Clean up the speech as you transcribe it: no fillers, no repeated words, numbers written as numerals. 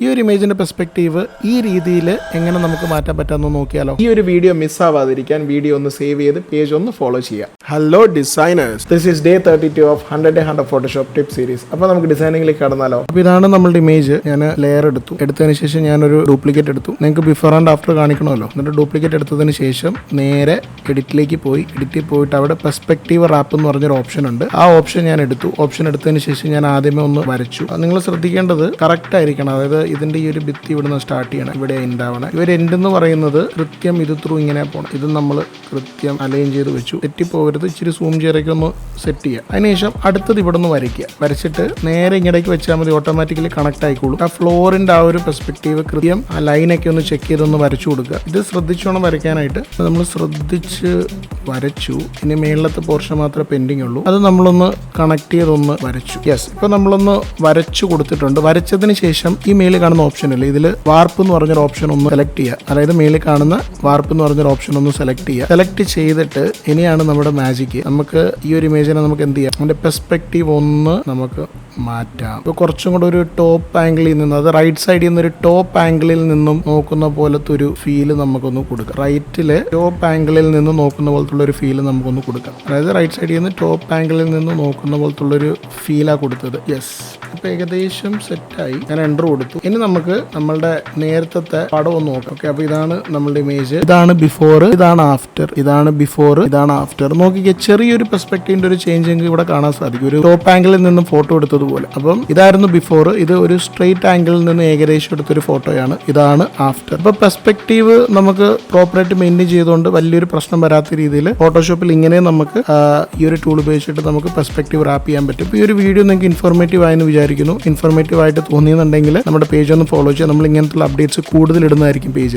ഈ ഒരു ഇമേജിന്റെ പെർസ്പെക്റ്റീവ് ഈ രീതിയിൽ എങ്ങനെ നമുക്ക് മാറ്റാൻ പറ്റാമെന്ന് നോക്കിയാലോ. ഈ ഒരു വീഡിയോ മിസ്സാവാതിരിക്കാൻ വീഡിയോ ഒന്ന് സേവ് ചെയ്ത് പേജ് ഒന്ന് ഫോളോ ചെയ്യാം. Hello designers, this is day 32 of 100 Photoshop tip series. അപ്പോൾ നമുക്ക് ഡിസൈനിങ്ങിലേക്ക് കടന്നാലോ. അപ്പോൾ ഇതാണ് നമ്മളുടെ ഇമേജ്. ഞാൻ ലെയർ എടുത്തതിന് ശേഷം ഞാനൊരു ഡ്യൂപ്ലിക്കേറ്റ് എടുത്തു. നിങ്ങൾക്ക് ബിഫോർ ആൻഡ് ആഫ്റ്റർ കാണിക്കണമല്ലോ. എന്നിട്ട് ഡ്യൂപ്ലിക്കേറ്റ് എടുത്തതിന് ശേഷം നേരെ എഡിറ്റിലേക്ക് പോയി, എഡിറ്റിൽ പോയിട്ട് അവിടെ പെർസ്പെക്റ്റീവ് റാപ്പ് എന്ന് പറഞ്ഞൊരു ഓപ്ഷൻ ഉണ്ട്. ആ ഓപ്ഷൻ ഞാൻ എടുത്തു. ഓപ്ഷൻ എടുത്തതിന് ശേഷം ഞാൻ ആദ്യമേ ഒന്ന് വരച്ചു. നിങ്ങൾ ശ്രദ്ധിക്കേണ്ടത് കറക്റ്റ് ആയിരിക്കണം. അതായത് ഇതിന്റെ ഈ ഒരു ഭിത്തി ഇവിടുന്ന് സ്റ്റാർട്ട് ചെയ്യണം, ഇവിടെ എൻഡ് ആവണം. ഇവർ എൻഡ് എന്ന് പറയുന്നത് കൃത്യം ഇത് ത്രൂ ഇങ്ങനെ പോകണം. ഇത് നമ്മൾ കൃത്യം അലൈൻ ചെയ്ത് വെച്ചു. തെറ്റിപ്പോകരുത്. ഇച്ചിരി സൂം ചെയ്തൊക്കെ ഒന്ന് സെറ്റ് ചെയ്യുക. അതിനുശേഷം അടുത്തത് ഇവിടെ നിന്ന് വരയ്ക്കുക. വരച്ചിട്ട് നേരെ ഇങ്ങടേക്ക് വെച്ചാൽ മതി, ഓട്ടോമാറ്റിക്കലി കണക്ട് ആയിക്കോളും. ആ ഫ്ലോറിന്റെ ആ ഒരു പെർസ്പെക്റ്റീവ് കൃത്യം ആ ലൈനൊക്കെ ഒന്ന് ചെക്ക് ചെയ്തൊന്ന് വരച്ചു കൊടുക്കുക. ഇത് ശ്രദ്ധിച്ചോണം വരയ്ക്കാനായിട്ട്. നമ്മൾ ശ്രദ്ധിച്ച് വരച്ചു. ഇനി മേളിലത്തെ പോർഷൻ മാത്രമേ പെൻഡിങ് ഉള്ളൂ. അത് നമ്മളൊന്ന് കണക്ട് ചെയ്തൊന്ന് വരച്ചു. യെസ്, ഇപ്പൊ നമ്മളൊന്ന് വരച്ചു കൊടുത്തിട്ടുണ്ട്. വരച്ചതിന് ശേഷം ഈ മേളിൽ കാണുന്ന ഓപ്ഷൻ ഇല്ല, ഇതിൽ വാർപ്പ് എന്ന് പറഞ്ഞൊരു ഓപ്ഷൻ ഒന്ന് സെലക്ട് ചെയ്യുക. അതായത് മേളിൽ കാണുന്ന വാർപ്പ് എന്ന് പറഞ്ഞൊരു ഓപ്ഷൻ ഒന്ന് സെലക്ട് ചെയ്യുക. സെലക്ട് ചെയ്തിട്ട് ഇനിയാണ് നമ്മുടെ മാജിക്. നമുക്ക് ഈ ഒരു ഇമേജിനെ നമുക്ക് എന്ത് ചെയ്യാം, അതിന്റെ പെർസ്പെക്റ്റീവ് ഒന്ന് നമുക്ക് മാറ്റാം. ഇപ്പോൾ കുറച്ചും കൂടെ ഒരു ടോപ്പ് ആംഗിളിൽ നിന്ന്, അത് റൈറ്റ് സൈഡിൽ നിന്ന് ഒരു ടോപ്പ് ആംഗിളിൽ നിന്നും നോക്കുന്ന പോലത്തെ ഒരു ഫീല് നമുക്കൊന്ന് കൊടുക്കാം. റൈറ്റില് ടോപ്പ് ആംഗിളിൽ നിന്ന് നോക്കുന്ന പോലത്തെ ഒരു ഫീല് നമുക്കൊന്ന് കൊടുക്കാം. അതായത് റൈറ്റ് സൈഡിൽ നിന്ന് ടോപ്പ് ആംഗിളിൽ നിന്ന് നോക്കുന്ന പോലത്തെ ഒരു ഫീലാ കൊടുത്തത്. യെസ്, ഇപ്പൊ ഏകദേശം സെറ്റായി. ഞാൻ എൻ്റർ കൊടുത്തു. ഇനി നമുക്ക് നമ്മളുടെ നേരത്തെ പടം ഒന്ന് നോക്കാം. ഓക്കെ, അപ്പൊ ഇതാണ് നമ്മളുടെ ഇമേജ്. ഇതാണ് ബിഫോർ, ഇതാണ് ആഫ്റ്റർ, ഇതാണ് ബിഫോർ, ഇതാണ് ആഫ്റ്റർ. നോക്കിക്കേ, ചെറിയൊരു പെർസ്പെക്റ്റീവിന്റെ ഒരു ചേഞ്ച് ഇവിടെ കാണാൻ സാധിക്കും. ഒരു ടോപ്പ് ആംഗിളിൽ നിന്നും ഫോട്ടോ എടുത്തതുപോലെ. അപ്പം ഇതായിരുന്നു ബിഫോർ. ഇത് ഒരു സ്ട്രെയിറ്റ് ആംഗിളിൽ നിന്ന് ഏകദേശം എടുത്തൊരു ഫോട്ടോയാണ്. ഇതാണ് ആഫ്റ്റർ. അപ്പൊ പെർസ്പെക്റ്റീവ് നമുക്ക് പ്രോപ്പറായിട്ട് മെയിൻറ്റെയിൻ ചെയ്തുകൊണ്ട് വലിയൊരു പ്രശ്നം വരാത്ത രീതിയിൽ ഫോട്ടോഷോപ്പിൽ ഇങ്ങനെ നമുക്ക് ഈ ഒരു ടൂൾ ഉപയോഗിച്ചിട്ട് നമുക്ക് പെർസ്പെക്റ്റീവ് റാപ്പ് ചെയ്യാൻ പറ്റും. ഈ ഒരു വീഡിയോ നിങ്ങൾക്ക് ഇൻഫോർമേറ്റീവ് ആയെന്ന് വിചാരിക്കുന്നു. ഇൻഫോർമേറ്റീവ് ആയിട്ട് തോന്നിയെന്നുണ്ടെങ്കിൽ നമ്മുടെ പേജ് ഒന്ന് ഫോളോ ചെയ്യുക. നമ്മൾ ഇങ്ങനത്തെ അപ്ഡേറ്റ്സ് കൂടുതൽ ഇടുന്നതായിരിക്കും പേജിൽ.